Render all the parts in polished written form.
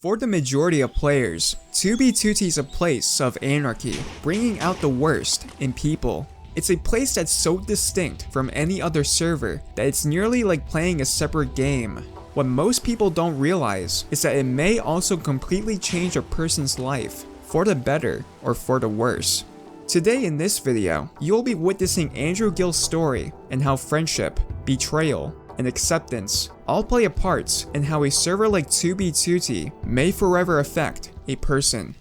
For the majority of players, 2B2T is a place of anarchy, bringing out the worst in people. It's a place that's so distinct from any other server that it's nearly like playing a separate game. What most people don't realize is that it may also completely change a person's life, for the better or for the worse. Today in this video, you'll be witnessing Andrew Gill's story and how friendship, betrayal, and acceptance all play a part in how a server like 2B2T may forever affect a person.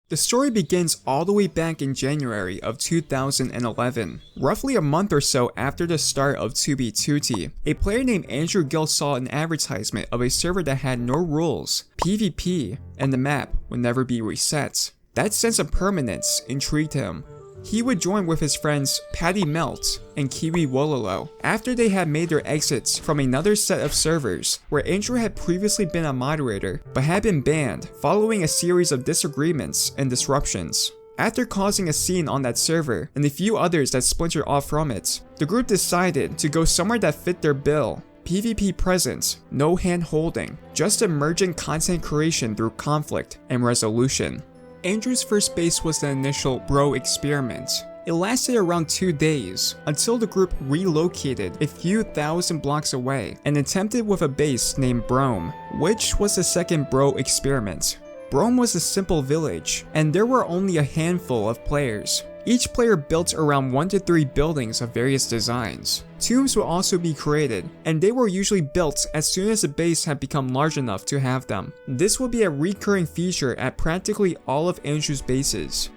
The story begins all the way back in January of 2011. Roughly a month or so after the start of 2B2T, a player named Andrew Gill saw an advertisement of a server that had no rules, PvP, and the map would never be reset. That sense of permanence intrigued him. He would join with his friends Patty Melt and Kiwi Wololo after they had made their exits from another set of servers where Andrew had previously been a moderator but had been banned following a series of disagreements and disruptions. After causing a scene on that server and a few others that splintered off from it, the group decided to go somewhere that fit their bill. PvP presence, no hand holding, just emergent content creation through conflict and resolution. Andrew's first base was the initial Bro experiment. It lasted around 2 days, until the group relocated a few thousand blocks away and attempted with a base named Brome, which was the second Bro experiment. Brome was a simple village, and there were only a handful of players. Each player built around 1 to 3 buildings of various designs. Tombs would also be created, and they were usually built as soon as the base had become large enough to have them. This would be a recurring feature at practically all of Andrew's bases.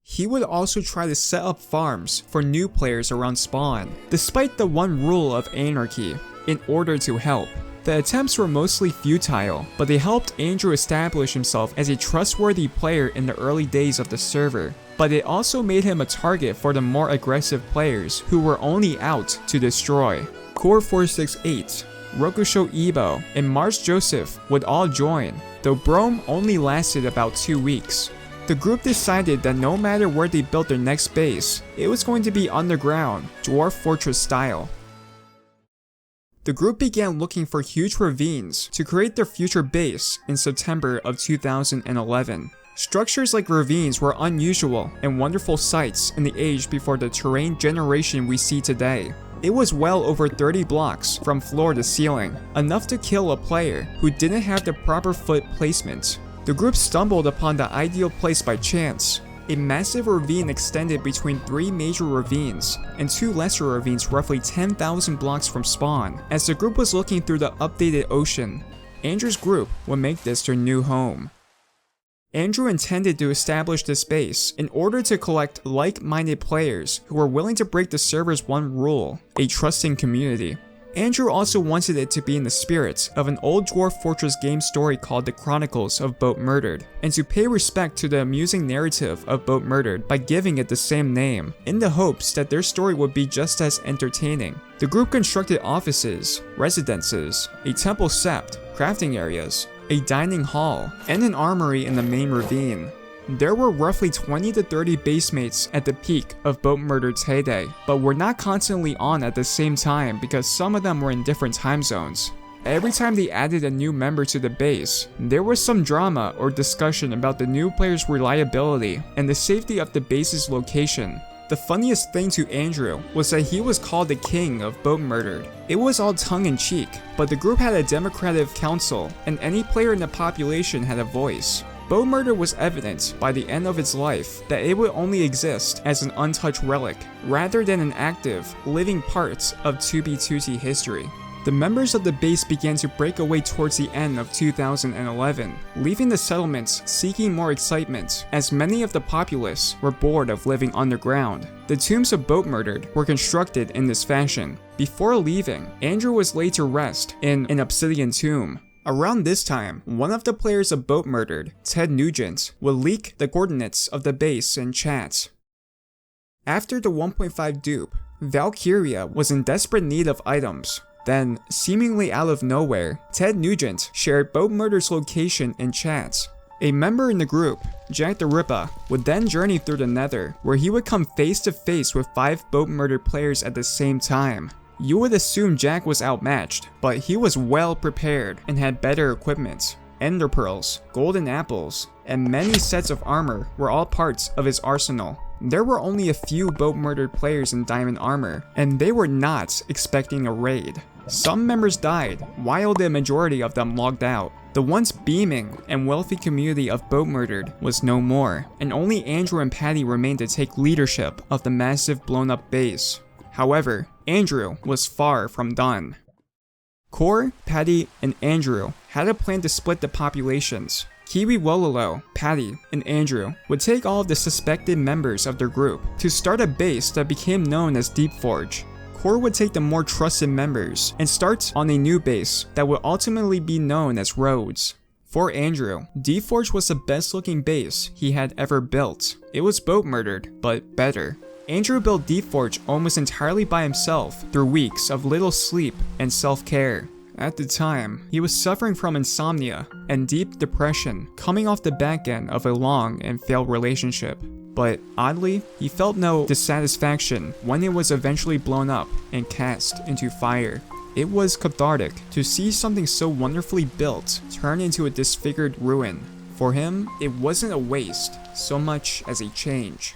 He would also try to set up farms for new players around spawn, despite the one rule of anarchy, in order to help. The attempts were mostly futile, but they helped Andrew establish himself as a trustworthy player in the early days of the server. But it also made him a target for the more aggressive players who were only out to destroy. Core 468, Rokusho Ibo, and Mars Joseph would all join, though Brome only lasted about 2 weeks. The group decided that no matter where they built their next base, it was going to be underground, Dwarf Fortress style. The group began looking for huge ravines to create their future base in September of 2011. Structures like ravines were unusual and wonderful sights in the age before the terrain generation we see today. It was well over 30 blocks from floor to ceiling, enough to kill a player who didn't have the proper foot placement. The group stumbled upon the ideal place by chance. A massive ravine extended between 3 major ravines and 2 lesser ravines roughly 10,000 blocks from spawn. As the group was looking through the updated ocean, Andrew's group would make this their new home. Andrew intended to establish this base in order to collect like-minded players who were willing to break the server's one rule, a trusting community. Andrew also wanted it to be in the spirit of an old Dwarf Fortress game story called The Chronicles of Boatmurdered, and to pay respect to the amusing narrative of Boatmurdered by giving it the same name, in the hopes that their story would be just as entertaining. The group constructed offices, residences, a temple sept, crafting areas, a dining hall, and an armory in the main ravine. There were roughly 20 to 30 basemates at the peak of Boatmurdered's heyday, but were not constantly on at the same time because some of them were in different time zones. Every time they added a new member to the base, there was some drama or discussion about the new player's reliability and the safety of the base's location. The funniest thing to Andrew was that he was called the king of Boatmurdered. It was all tongue-in-cheek, but the group had a democratic council, and any player in the population had a voice. Boatmurdered was evident by the end of its life that it would only exist as an untouched relic, rather than an active, living part of 2B2T history. The members of the base began to break away towards the end of 2011, leaving the settlements seeking more excitement, as many of the populace were bored of living underground. The tombs of Boatmurdered were constructed in this fashion. Before leaving, Andrew was laid to rest in an obsidian tomb. Around this time, one of the players of Boatmurdered, Ted Nugent, would leak the coordinates of the base in chat. After the 1.5 dupe, Valkyria was in desperate need of items. Then, seemingly out of nowhere, Ted Nugent shared Boatmurdered's location in chat. A member in the group, Jacktheripppa, would then journey through the Nether, where he would come face to face with 5 Boatmurdered players at the same time. You would assume Jack was outmatched, but he was well prepared and had better equipment. Ender pearls, golden apples, and many sets of armor were all parts of his arsenal. There were only a few Boatmurdered players in diamond armor, and they were not expecting a raid. Some members died, while the majority of them logged out. The once beaming and wealthy community of Boatmurdered was no more, and only Andrew and Patty remained to take leadership of the massive blown up base. However, Andrew was far from done. Core, Patty, and Andrew had a plan to split the populations. Kiwi Wololo, Patty, and Andrew would take all of the suspected members of their group to start a base that became known as Deepforge. Core would take the more trusted members and start on a new base that would ultimately be known as Rhodes. For Andrew, Deepforge was the best looking base he had ever built. It was Boatmurdered, but better. Andrew built Deepforge almost entirely by himself through weeks of little sleep and self-care. At the time, he was suffering from insomnia and deep depression coming off the back end of a long and failed relationship. But oddly, he felt no dissatisfaction when it was eventually blown up and cast into fire. It was cathartic to see something so wonderfully built turn into a disfigured ruin. For him, it wasn't a waste so much as a change.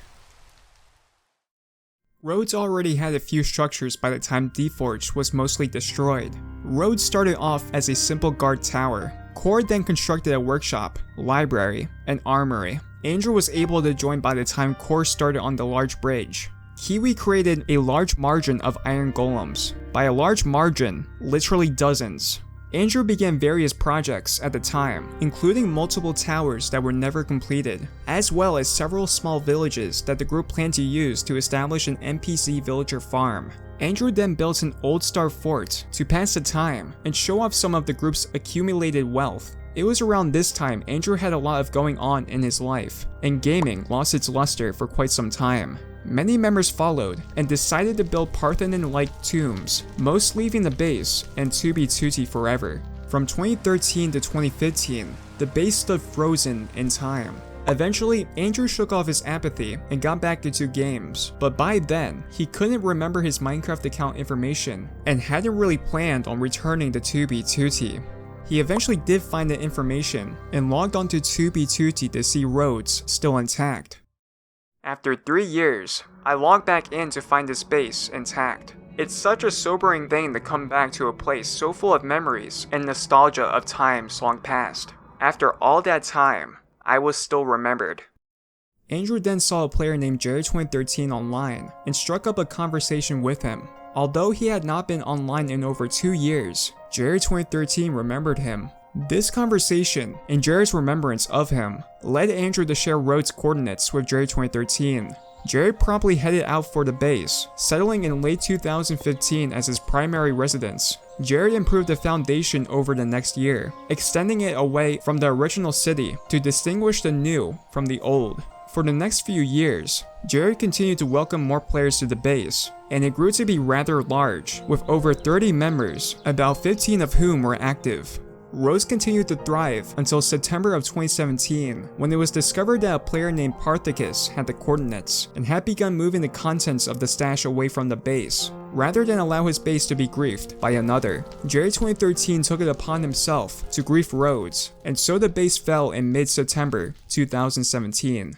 Rhodes already had a few structures by the time Deepforge was mostly destroyed. Rhodes started off as a simple guard tower. Core then constructed a workshop, library, and armory. Andrew was able to join by the time Core started on the large bridge. Kiwi created a large margin of iron golems. By a large margin, literally dozens. Andrew began various projects at the time, including multiple towers that were never completed, as well as several small villages that the group planned to use to establish an NPC villager farm. Andrew then built an old star fort to pass the time and show off some of the group's accumulated wealth. It was around this time Andrew had a lot of going on in his life, and gaming lost its luster for quite some time. Many members followed and decided to build Parthenon-like tombs, most leaving the base and to be tutti forever. From 2013 to 2015, the base stood frozen in time. Eventually, Andrew shook off his apathy and got back into games, but by then, he couldn't remember his Minecraft account information and hadn't really planned on returning to 2B2T. He eventually did find the information and logged onto 2B2T to see Rhodes still intact. After 3 years, I logged back in to find this base intact. It's such a sobering thing to come back to a place so full of memories and nostalgia of times long past. After all that time, I was still remembered. Andrew then saw a player named Jerry2013 online and struck up a conversation with him. Although he had not been online in over 2 years, Jerry2013 remembered him. This conversation and Jerry's remembrance of him led Andrew to share Rhodes' coordinates with Jerry2013. Jerry promptly headed out for the base, settling in late 2015 as his primary residence. Jerry improved the foundation over the next year, extending it away from the original city to distinguish the new from the old. For the next few years, Jerry continued to welcome more players to the base, and it grew to be rather large, with over 30 members, about 15 of whom were active. Rhodes continued to thrive until September of 2017, when it was discovered that a player named Parthicus had the coordinates and had begun moving the contents of the stash away from the base. Rather than allow his base to be griefed by another, Jerry2013 took it upon himself to grief Rhodes, and so the base fell in mid-September 2017.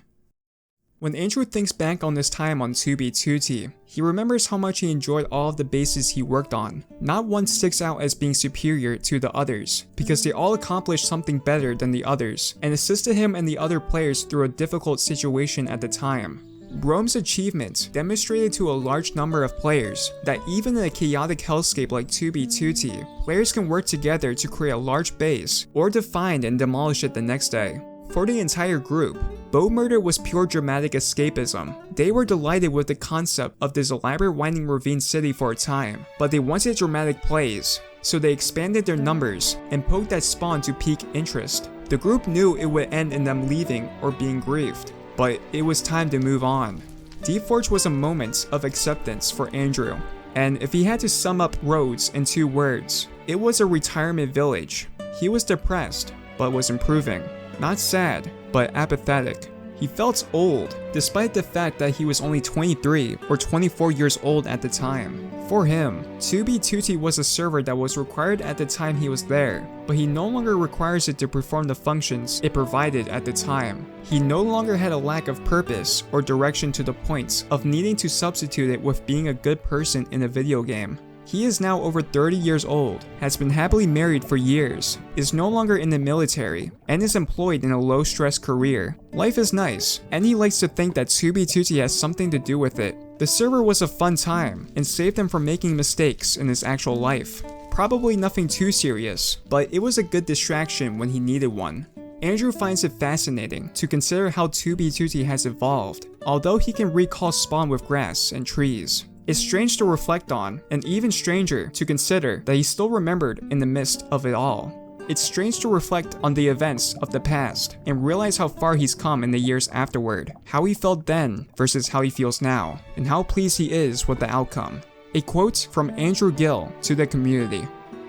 When Andrew thinks back on this time on 2B2T, he remembers how much he enjoyed all of the bases he worked on. Not one sticks out as being superior to the others, because they all accomplished something better than the others, and assisted him and the other players through a difficult situation at the time. Brome's achievement demonstrated to a large number of players that even in a chaotic hellscape like 2B2T, players can work together to create a large base, or to find and demolish it the next day. For the entire group, Boatmurdered was pure dramatic escapism. They were delighted with the concept of this elaborate winding ravine city for a time, but they wanted dramatic plays, so they expanded their numbers and poked that spawn to pique interest. The group knew it would end in them leaving or being grieved, but it was time to move on. Deepforge was a moment of acceptance for Andrew, and if he had to sum up Rhodes in 2 words, it was a retirement village. He was depressed, but was improving. Not sad, but apathetic. He felt old, despite the fact that he was only 23 or 24 years old at the time. For him, 2B2T was a server that was required at the time he was there, but he no longer requires it to perform the functions it provided at the time. He no longer had a lack of purpose or direction to the point of needing to substitute it with being a good person in a video game. He is now over 30 years old, has been happily married for years, is no longer in the military, and is employed in a low-stress career. Life is nice, and he likes to think that 2B2T has something to do with it. The server was a fun time, and saved him from making mistakes in his actual life. Probably nothing too serious, but it was a good distraction when he needed one. Andrew finds it fascinating to consider how 2B2T has evolved, although he can recall Spawn with grass and trees. It's strange to reflect on, and even stranger to consider that he still remembered in the midst of it all. It's strange to reflect on the events of the past and realize how far he's come in the years afterward, how he felt then versus how he feels now, and how pleased he is with the outcome. A quote from Andrew Gill to the community.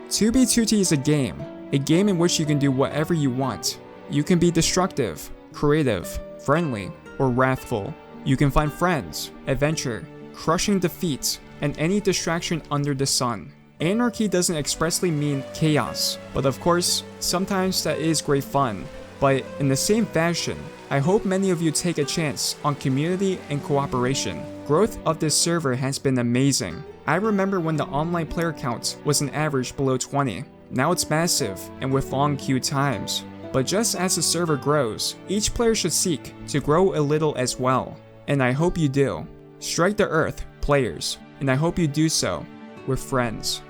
2B2T is a game in which you can do whatever you want. You can be destructive, creative, friendly, or wrathful. You can find friends, adventure, crushing defeats, and any distraction under the sun. Anarchy doesn't expressly mean chaos, but of course, sometimes that is great fun. But in the same fashion, I hope many of you take a chance on community and cooperation. Growth of this server has been amazing. I remember when the online player count was an average below 20. Now it's massive and with long queue times. But just as the server grows, each player should seek to grow a little as well. And I hope you do. Strike the earth, players, and I hope you do so with friends.